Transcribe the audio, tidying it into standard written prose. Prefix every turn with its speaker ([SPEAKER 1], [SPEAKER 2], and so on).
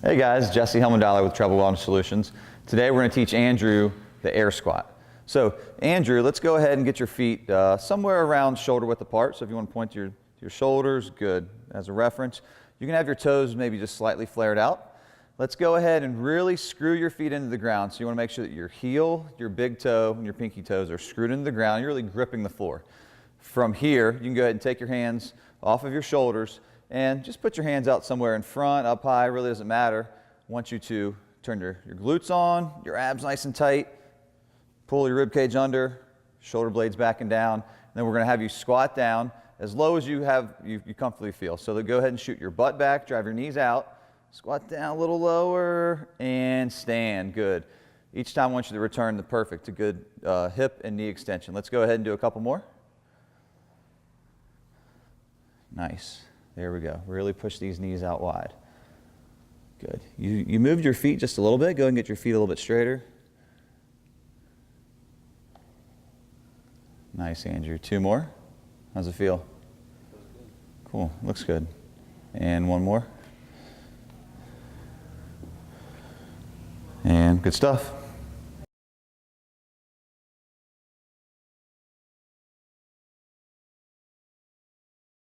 [SPEAKER 1] Hey guys, Jesse Helmendahler with TREBEL Wellness Solutions. Today we're going to teach Andrew the air squat. So Andrew, let's go ahead and get your feet somewhere around shoulder width apart. So if you want to point to your shoulders, good. As a reference, you can have your toes maybe just slightly flared out. Let's go ahead and really screw your feet into the ground. So you want to make sure that your heel, your big toe, and your pinky toes are screwed into the ground. You're really gripping the floor. From here, you can go ahead and take your hands off of your shoulders and just put your hands out somewhere in front, up high, really doesn't matter. I want you to turn your glutes on, your abs nice and tight, pull your rib cage under, shoulder blades back and down, and then we're going to have you squat down as low as you comfortably feel. So go ahead and shoot your butt back, drive your knees out, squat down a little lower, and stand, good. Each time I want you to return a good hip and knee extension. Let's go ahead and do a couple more. Nice. There we go. Really push these knees out wide. Good. You moved your feet just a little bit. Go ahead and get your feet a little bit straighter. Nice, Andrew. Two more. How's it feel? Cool. Looks good. And one more. And good stuff.